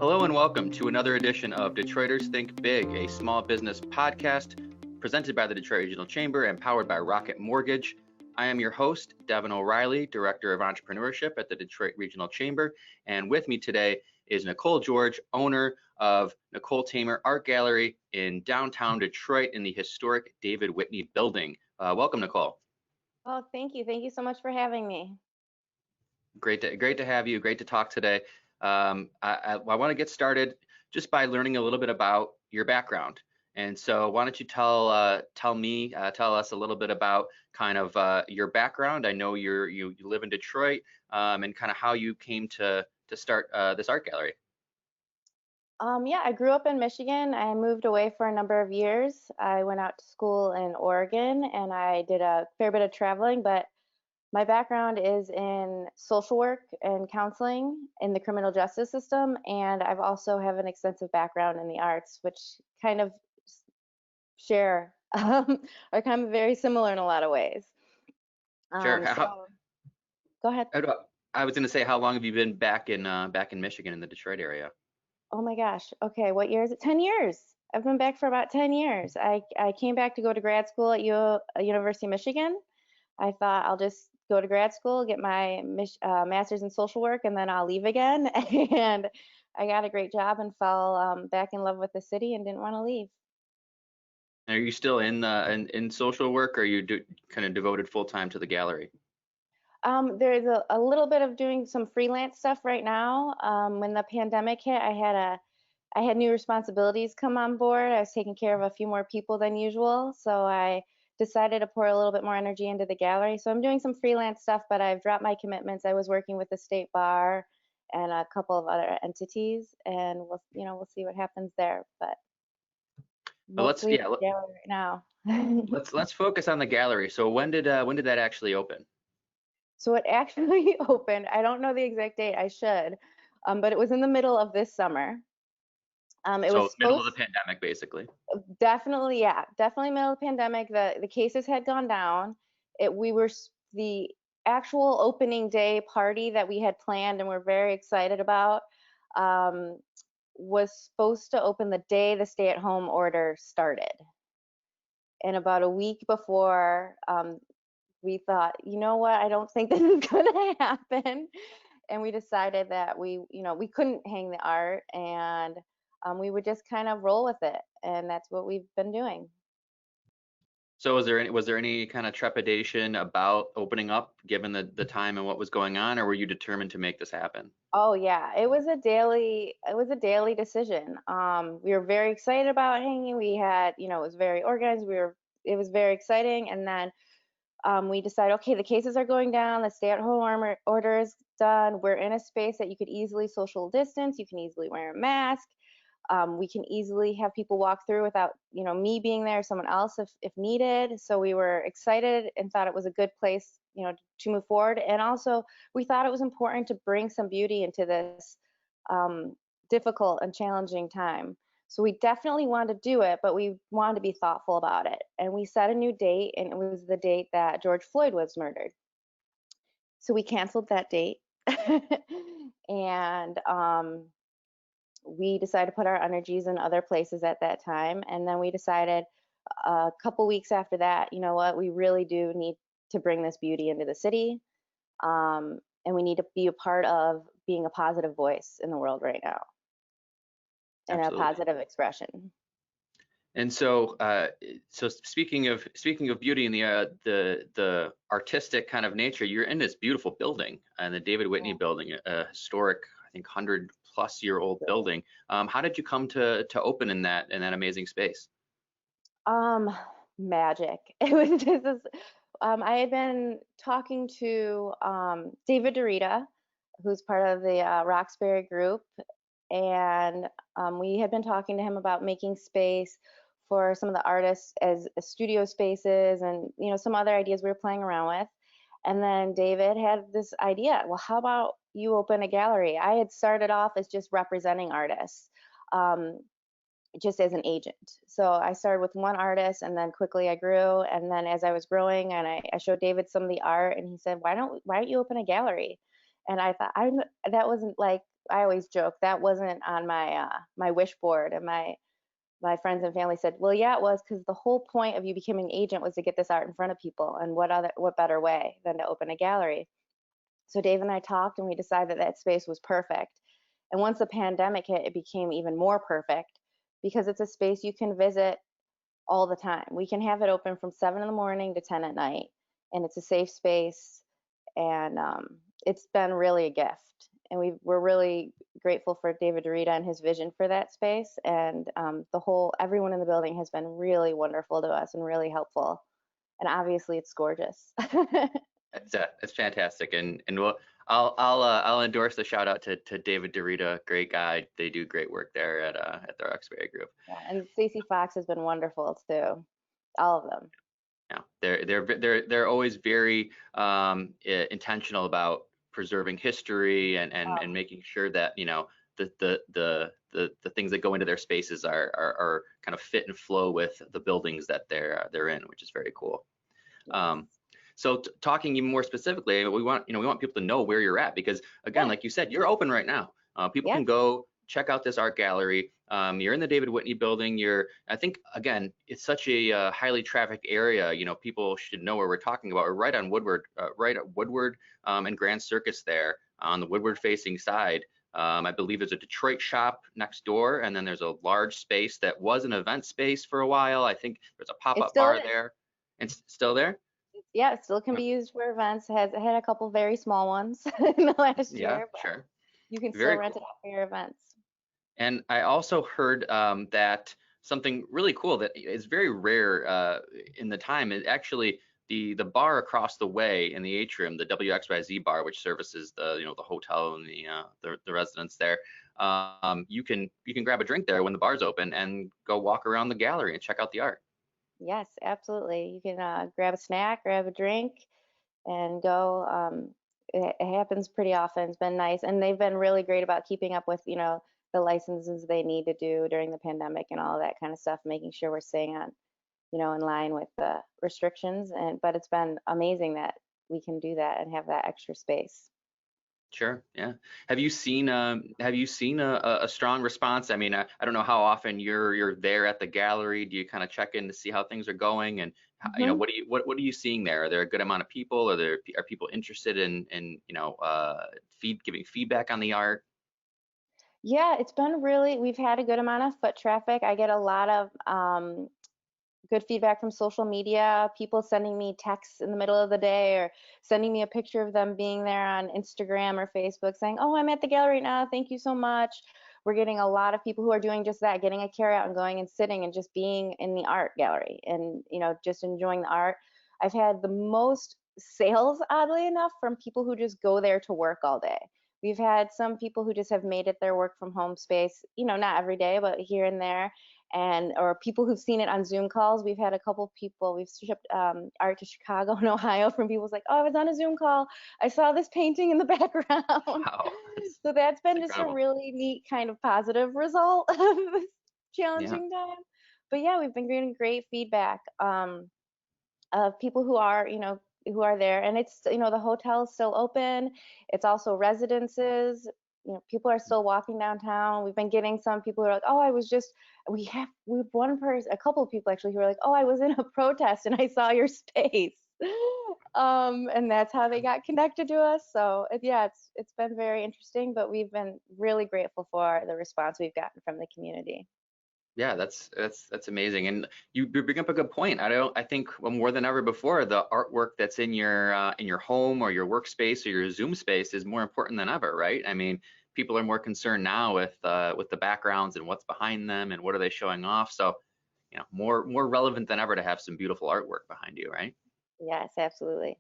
Hello and welcome to another edition of Detroiters Think Big, a small business podcast presented by the Detroit Regional Chamber and powered by Rocket Mortgage. I am your host, Devin O'Reilly, Director of Entrepreneurship at the Detroit Regional Chamber, and with me today is Nicole George, owner of Nicole Tamer Art Gallery in downtown Detroit in the historic David Whitney building. Welcome, Nicole. Oh, thank you. Thank you so much for having me. Great to have you. Great to talk today. I want to get started just by learning a little bit about your background. And so why don't you tell us a little bit about kind of your background. I know you live in Detroit, and kind of how you came to start this art gallery. Yeah, I grew up in Michigan. I moved away for a number of years. I went out to school in Oregon and I did a fair bit of traveling, but my background is in social work and counseling in the criminal justice system, and I've also have an extensive background in the arts, which kind of share are kind of very similar in a lot of ways. Sure. Go ahead. I was going to say, how long have you been back in Michigan in the Detroit area? Oh my gosh. Okay, what year is it? 10 years. I've been back for about 10 years. I came back to go to grad school at University of Michigan. I thought I'll just go to grad school, get my master's in social work, and then I'll leave again. And I got a great job and fell back in love with the city and didn't want to leave. Are you still in social work, or are you kind of devoted full time to the gallery? There's a little bit of doing some freelance stuff right now. When the pandemic hit, I had new responsibilities come on board. I was taking care of a few more people than usual, so I decided to pour a little bit more energy into the gallery. So I'm doing some freelance stuff, but I've dropped my commitments. I was working with the state bar and a couple of other entities, and we'll see what happens there. But mostly the gallery right now. let's focus on the gallery. So when did that actually open? So it actually opened. I don't know the exact date. I should, but it was in the middle of this summer. It So was middle of the pandemic, basically. Definitely, yeah, definitely middle of the pandemic. The cases had gone down. We were the actual opening day party that we had planned and we're very excited about um, was supposed to open the day the stay-at-home order started. And about a week before, we thought, you know what, I don't think this is going to happen. And we decided that we couldn't hang the art and we would just kind of roll with it. And that's what we've been doing. So was there any kind of trepidation about opening up given the time and what was going on, or were you determined to make this happen? Oh yeah, it was a daily decision. We were very excited about hanging. We had, it was very organized. It was very exciting. And then we decided, okay, the cases are going down, the stay-at-home order is done. We're in a space that you could easily social distance. You can easily wear a mask. We can easily have people walk through without, me being there, someone else if needed. So we were excited and thought it was a good place, to move forward. And also, we thought it was important to bring some beauty into this difficult and challenging time. So we definitely wanted to do it, but we wanted to be thoughtful about it. And we set a new date, and it was the date that George Floyd was murdered. So we canceled that date. And we decided to put our energies in other places at that time. And then we decided a couple weeks after that, you know what, we really do need to bring this beauty into the city. And we need to be a part of being a positive voice in the world right now. And Absolutely. A positive expression. And so, so speaking of beauty and the artistic kind of nature, you're in this beautiful building, and the David Whitney building, a historic, I think, 100-plus-year-old building. How did you come to open in that amazing space? Magic. It was just this, I had been talking to David Dorita, who's part of the Roxbury group, and we had been talking to him about making space for some of the artists as studio spaces and some other ideas we were playing around with. And then David had this idea, well, how about you open a gallery? I had started off as just representing artists, just as an agent. So I started with one artist and then quickly I grew. And then as I was growing and I showed David some of the art and he said, why don't you open a gallery? And I thought that wasn't like, I always joke that wasn't on my wish board. And my friends and family said, well, yeah, it was, because the whole point of you becoming an agent was to get this art in front of people. And what better way than to open a gallery? So Dave and I talked, and we decided that space was perfect. And once the pandemic hit, it became even more perfect because it's a space you can visit all the time. We can have it open from 7 in the morning to 10 at night, and it's a safe space. And it's been really a gift. And we're really grateful for David Dorita and his vision for that space. And everyone in the building has been really wonderful to us and really helpful. And obviously, it's gorgeous. That's fantastic, and I'll endorse the shout out to David Dorita, great guy. They do great work there at the Roxbury Group. Yeah, and Stacey Fox has been wonderful too. All of them. Yeah, they're always very intentional about preserving history and making sure that the things that go into their spaces are kind of fit and flow with the buildings that they're in, which is very cool. So talking even more specifically, we want people to know where you're at, because again, like you said, you're open right now. People can go check out this art gallery. You're in the David Whitney building. I think again, it's such a highly trafficked area. People should know where we're talking about. We're right on Woodward, right at Woodward and Grand Circus there on the Woodward facing side. I believe there's a Detroit shop next door, and then there's a large space that was an event space for a while. I think there's a pop-up bar there. It's still there? Yeah, it still can be used for events. It had a couple very small ones in the last year, but sure. You can still rent it out for your events. And I also heard that something really cool that is very rare in the time is actually the bar across the way in the atrium, the WXYZ bar, which services the hotel and the residents there. You can grab a drink there when the bar's open and go walk around the gallery and check out the art. Yes, absolutely. You can grab a snack, grab a drink, and go. It happens pretty often. It's been nice, and they've been really great about keeping up with the licenses they need to do during the pandemic and all of that kind of stuff, making sure we're staying on in line with the restrictions. But it's been amazing that we can do that and have that extra space. Sure. Yeah. Have you seen a strong response? I mean, I don't know how often you're there at the gallery. Do you kind of check in to see how things are going, and what are you seeing there? Are there a good amount of people? Are people interested in giving feedback on the art? Yeah, it's been we've had a good amount of foot traffic. I get a lot of good feedback from social media, people sending me texts in the middle of the day or sending me a picture of them being there on Instagram or Facebook saying, oh, I'm at the gallery now, thank you so much. We're getting a lot of people who are doing just that, getting a carry out and going and sitting and just being in the art gallery and just enjoying the art. I've had the most sales, oddly enough, from people who just go there to work all day. We've had some people who just have made it their work from home space, not every day, but here and there. Or people who've seen it on Zoom calls. We've had a couple people, we've shipped art to Chicago and Ohio from people like, oh, I was on a Zoom call. I saw this painting in the background. Wow. So that's been just incredible. a really neat kind of positive result of this challenging time. But yeah, we've been getting great feedback of people who are, who are there. And it's, the hotel is still open. It's also residences. People are still walking downtown. We've been getting some people who are like, oh, we have one person, a couple of people actually who are like, oh, I was in a protest and I saw your space. And that's how they got connected to us. So yeah, it's been very interesting, but we've been really grateful for the response we've gotten from the community. Yeah, that's amazing, and you bring up a good point. I think more than ever before, the artwork that's in your home or your workspace or your Zoom space is more important than ever, right? I mean, people are more concerned now with the backgrounds and what's behind them and what are they showing off. So, more relevant than ever to have some beautiful artwork behind you, right? Yes, absolutely.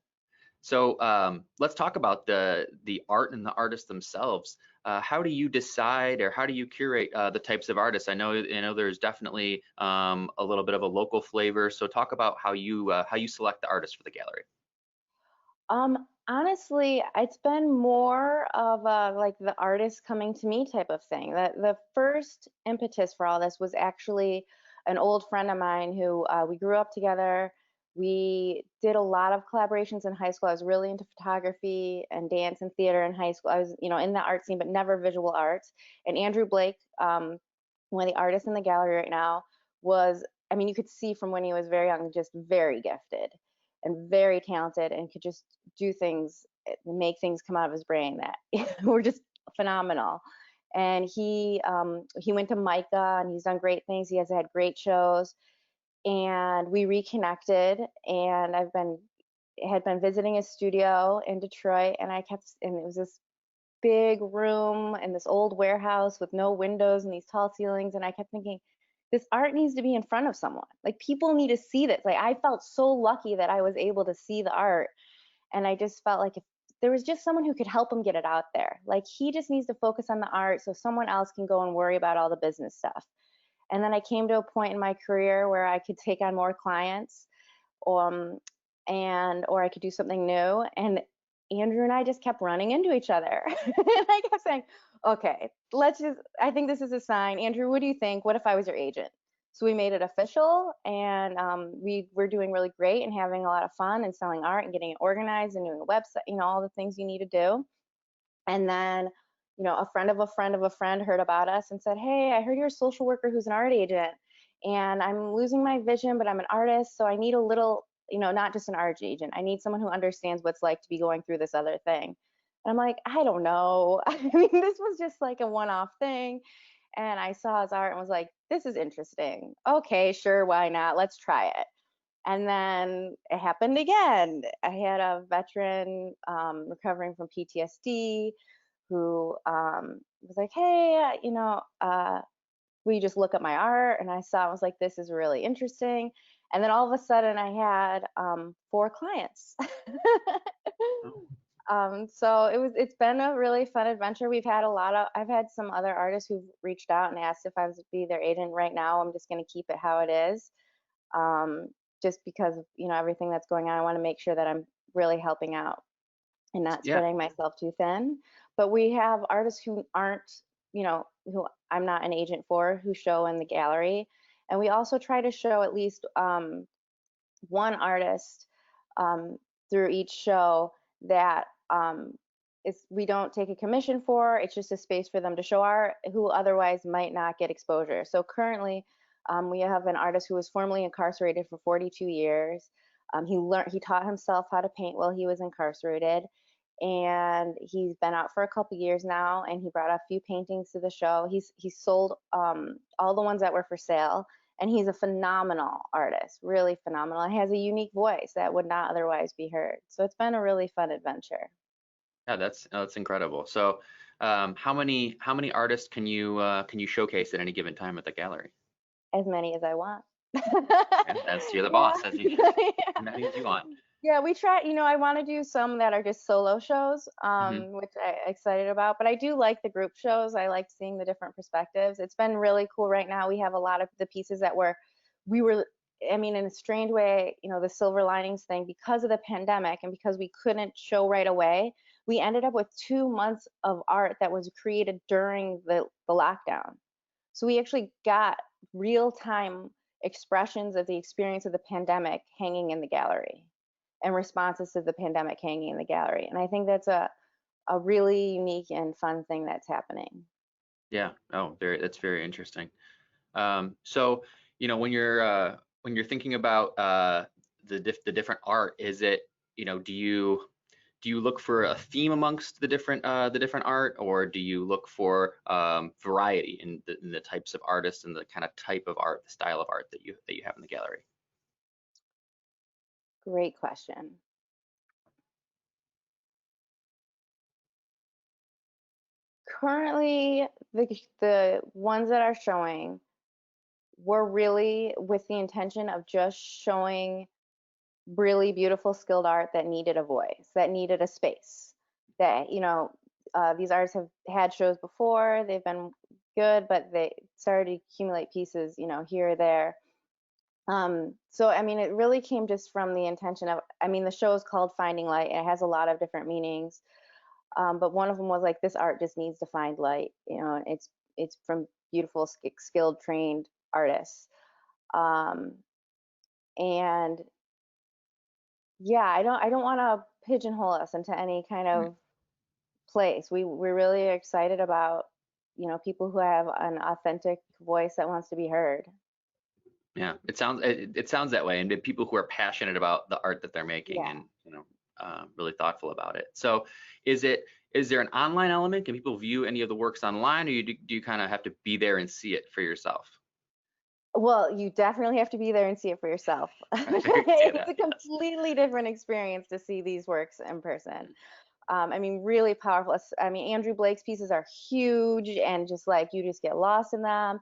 So let's talk about the art and the artists themselves. How do you decide, or how do you curate the types of artists? I know there's definitely a little bit of a local flavor. So talk about how you select the artists for the gallery. Honestly, it's been more of a like the artist coming to me type of thing. The first impetus for all this was actually an old friend of mine who we grew up together. We did a lot of collaborations in high school. I was really into photography and dance and theater in high school. I was, in the art scene, but never visual arts. And Andrew Blake, one of the artists in the gallery right now, was, I mean, you could see from when he was very young, just very gifted and very talented, and could just do things, make things come out of his brain that were just phenomenal. And he went to MICA, and he's done great things. He has had great shows, and we reconnected. And had been visiting his studio in Detroit, and and it was this big room in this old warehouse with no windows and these tall ceilings. And I kept thinking, this art needs to be in front of someone. Like, people need to see this. Like, I felt so lucky that I was able to see the art. And I just felt like if there was just someone who could help him get it out there, like, he just needs to focus on the art so someone else can go and worry about all the business stuff. And then I came to a point in my career where I could take on more clients, um, or I could do something new. And Andrew and I just kept running into each other. And I kept saying, okay, I think this is a sign. Andrew, what do you think? What if I was your agent? So we made it official, and we were doing really great and having a lot of fun and selling art and getting it organized and doing a website, all the things you need to do. And then, a friend of a friend of a friend heard about us and said, hey, I heard you're a social worker who's an art agent, and I'm losing my vision, but I'm an artist, so I need a little, not just an art agent. I need someone who understands what's like to be going through this other thing. And I'm like, I don't know. I mean, this was just like a one-off thing. And I saw his art and was like, this is interesting. Okay, sure, why not? Let's try it. And then it happened again. I had a veteran recovering from PTSD who was like, hey, will you just look at my art? And I saw, I was like, this is really interesting. And then all of a sudden I had 4 clients. Oh, So it's been a really fun adventure. I've had some other artists who've reached out and asked if I was to be their agent. Right now, I'm just going to keep it how it is. Um, just because of, everything that's going on. I want to make sure that I'm really helping out and not yeah. spreading myself too thin. But we have artists who aren't, who I'm not an agent for, who show in the gallery. And we also try to show at least one artist um, through each show that we don't take a commission for. It's just a space for them to show art who otherwise might not get exposure. So currently, we have an artist who was formerly incarcerated for 42 years. He taught himself how to paint while he was incarcerated, and he's been out for a couple years now. And he brought a few paintings to the show. He's sold all the ones that were for sale, and he's a phenomenal artist, really phenomenal. He has a unique voice that would not otherwise be heard. So it's been a really fun adventure. Yeah, that's incredible. So, how many artists can you showcase at any given time at the gallery? As many as I want. And that's you're the Yeah. boss, as you as many as you want. Yeah, we try, I want to do some that are just solo shows, Hmm. which I'm excited about, but I do like the group shows. I like seeing the different perspectives. It's been really cool right now. We have a lot of the pieces we were, I mean, in a strange way, the silver linings thing, because of the pandemic and because we couldn't show right away, we ended up with 2 months of art that was created during the lockdown. So we actually got real time expressions of the experience of the pandemic hanging in the gallery, and responses to the pandemic hanging in the gallery. And I think that's a really unique and fun thing that's happening. Yeah. Oh, that's very interesting. So, when you're thinking about the different art, is it, do you look for a theme amongst the different art, or do you look for variety in the types of artists and the kind of type of art, the style of art that you have in the gallery? Great question. Currently, the ones that are showing were really with the intention of just showing really beautiful skilled art that needed a voice, that needed a space. That, these artists have had shows before, they've been good, but they started to accumulate pieces, here or there. So I mean, it really came just from the intention of, I mean, the show is called Finding Light, and it has a lot of different meanings. But one of them was like, this art just needs to find light, and it's from beautiful, skilled, trained artists. Um, and Yeah, I don't want to pigeonhole us into any kind Mm. of place. We're really excited about, people who have an authentic voice that wants to be heard. Yeah, it sounds that way, and the people who are passionate about the art that they're making, Yeah. and really thoughtful about it. So, is it is there an online element? Can people view any of the works online, or do you kind of have to be there and see it for yourself? Well, you definitely have to be there and see it for yourself. I figured you'd say It's that. a Yes. completely different experience to see these works in person. I mean, really powerful. I mean, Andrew Blake's pieces are huge and just like you just get lost in them.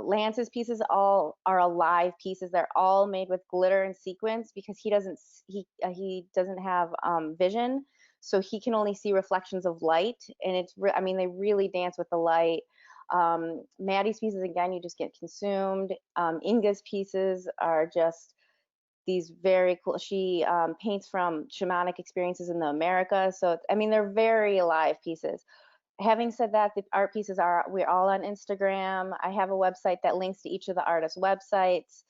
Lance's pieces all are alive pieces. They're all made with glitter and sequins because he doesn't have vision, so he can only see reflections of light. And I mean, they really dance with the light. Maddie's pieces again, you just get consumed. Inga's pieces are just these very cool. She paints from shamanic experiences in the Americas. So, I mean, they're very alive pieces. Having said that, the art pieces we're all on Instagram. I have a website that links to each of the artists' websites.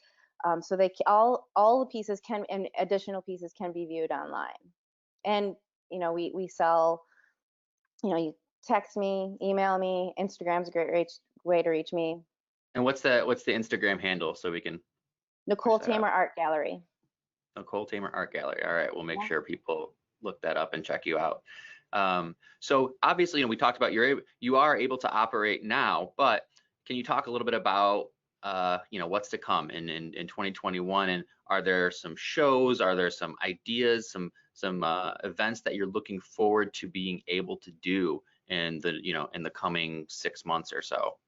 So all the pieces can and additional pieces can be viewed online. And, we sell, you text me, email me. Instagram's a great way to reach me. And what's the Instagram handle so we can push Nicole that out? Tamer Art Gallery. Nicole Tamer Art Gallery. All right, we'll make Yeah. sure people look that up and check you out. So obviously, we talked about you are able to operate now, but can you talk a little bit about what's to come in 2021? And are there some shows? Are there some ideas, some events that you're looking forward to being able to do in the coming 6 months or so?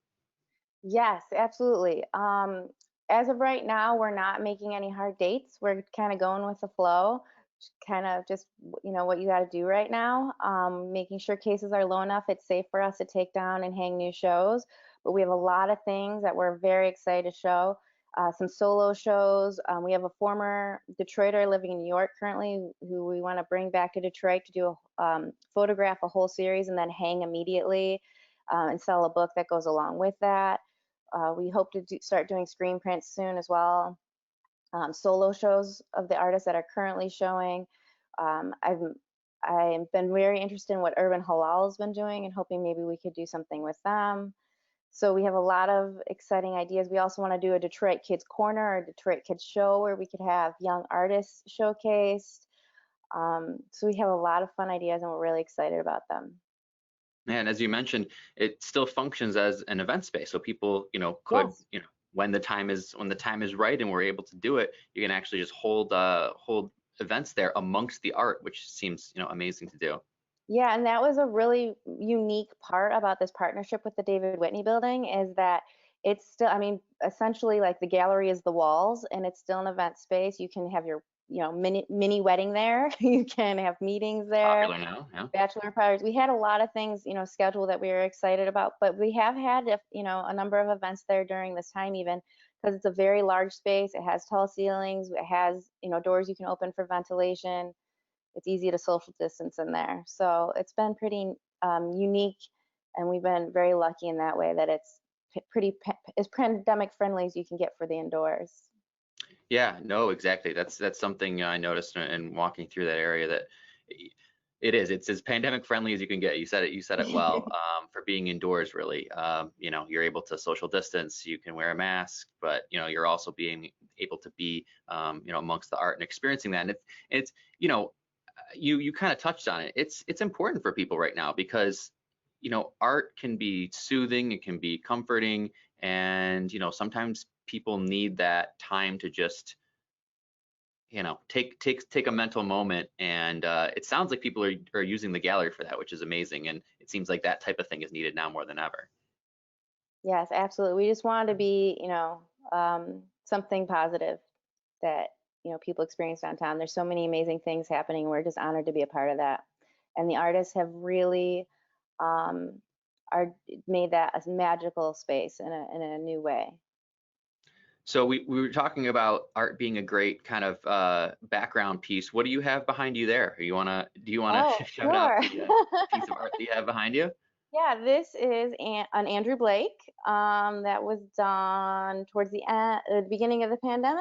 Yes, absolutely. As of right now, we're not making any hard dates. We're kind of going with the flow, kind of just, what you got to do right now. Making sure cases are low enough, it's safe for us to take down and hang new shows. But we have a lot of things that we're very excited to show. Some solo shows. We have a former Detroiter living in New York currently who we want to bring back to Detroit to do photograph a whole series and then hang immediately and sell a book that goes along with that. We hope to start doing screen prints soon as well. Solo shows of the artists that are currently showing. I've been very interested in what Urban Halal has been doing and hoping maybe we could do something with them. So we have a lot of exciting ideas. We also want to do a Detroit Kids Corner or Detroit Kids Show where we could have young artists showcased. So we have a lot of fun ideas and we're really excited about them. And as you mentioned, it still functions as an event space, so people, could, Yes. when the time is right and we're able to do it, you can actually just hold events there amongst the art, which seems, amazing to do. Yeah, and that was a really unique part about this partnership with the David Whitney Building is that it's still, I mean, essentially like the gallery is the walls and it's still an event space. You can have your, mini wedding there. You can have meetings there, Popular now, yeah. bachelor parties. We had a lot of things, scheduled that we were excited about, but we have had, a number of events there during this time even because it's a very large space. It has tall ceilings. It has, doors you can open for ventilation. It's easy to social distance in there. So it's been pretty unique, and we've been very lucky in that way that it's as pandemic friendly as you can get for the indoors. Yeah, no, exactly. That's something I noticed in walking through that area, that it's as pandemic friendly as you can get. You said it well. For being indoors, really, you're able to social distance. You can wear a mask, but you're also being able to be, amongst the art and experiencing that. And it's you kind of touched on it. It's important for people right now because art can be soothing, it can be comforting, and sometimes people need that time to just take a mental moment. And it sounds like people are using the gallery for that, which is amazing. And it seems like that type of thing is needed now more than ever. Yes, absolutely. We just wanted to be, something positive that, people experience downtown. There's so many amazing things happening. We're just honored to be a part of that. And the artists have really um, are made that a magical space in a new way. So we were talking about art being a great kind of background piece. What do you have behind you there? Do you wanna Oh, shout out sure. the piece of art that you have behind you? Yeah, this is an Andrew Blake that was done towards the beginning of the pandemic.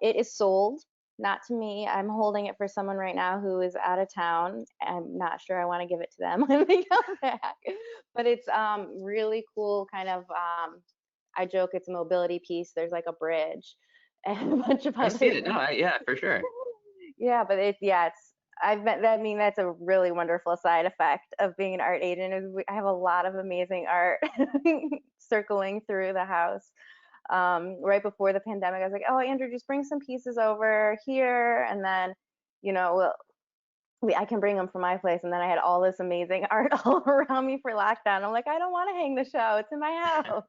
It is sold not to me. I'm holding it for someone right now who is out of town. I'm not sure I want to give it to them when they come back. But it's really cool kind of I joke it's a mobility piece. There's like a bridge and a bunch of I other see it. things. No, yeah, for sure. Yeah, but it's I've met I mean that's a really wonderful side effect of being an art agent is I have a lot of amazing art circling through the house. Right before the pandemic, I was like, oh, Andrew, just bring some pieces over here, and then, you know, I can bring them from my place. And then I had all this amazing art all around me for lockdown. I'm like, I don't want to hang the show; it's in my house.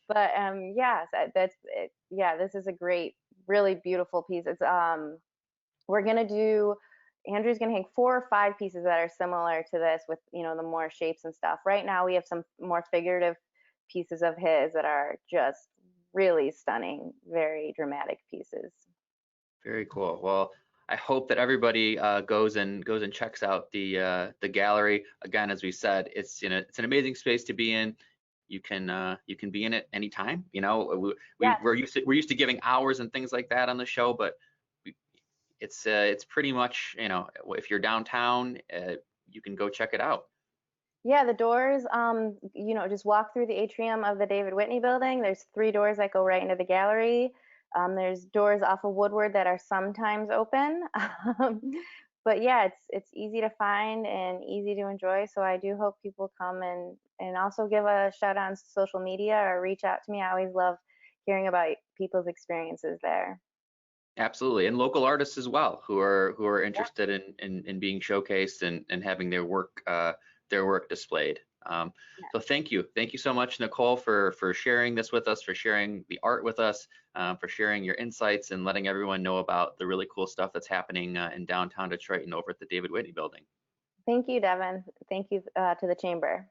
But yeah, that's it. Yeah, this is a great, really beautiful piece. It's we're gonna do. Andrew's gonna hang 4 or 5 pieces that are similar to this with, the more shapes and stuff. Right now we have some more figurative pieces of his that are just really stunning, very dramatic pieces. Very cool. Well, I hope that everybody goes and checks out the gallery. Again, as we said, it's an amazing space to be in. You can be in it anytime. Yes. We're used to giving hours and things like that on the show, but we, it's pretty much, if you're downtown, you can go check it out. Yeah, the doors, just walk through the atrium of the David Whitney building. There's 3 doors that go right into the gallery. There's doors off of Woodward that are sometimes open. Um, but yeah, it's easy to find and easy to enjoy. So I do hope people come and also give a shout out on social media or reach out to me. I always love hearing about people's experiences there. Absolutely, and local artists as well who are interested in being showcased and having their work displayed. So thank you so much, Nicole, for sharing this with us, for sharing the art with us, for sharing your insights and letting everyone know about the really cool stuff that's happening in downtown Detroit and over at the David Whitney Building. Thank you, Devin. Thank you to the chamber.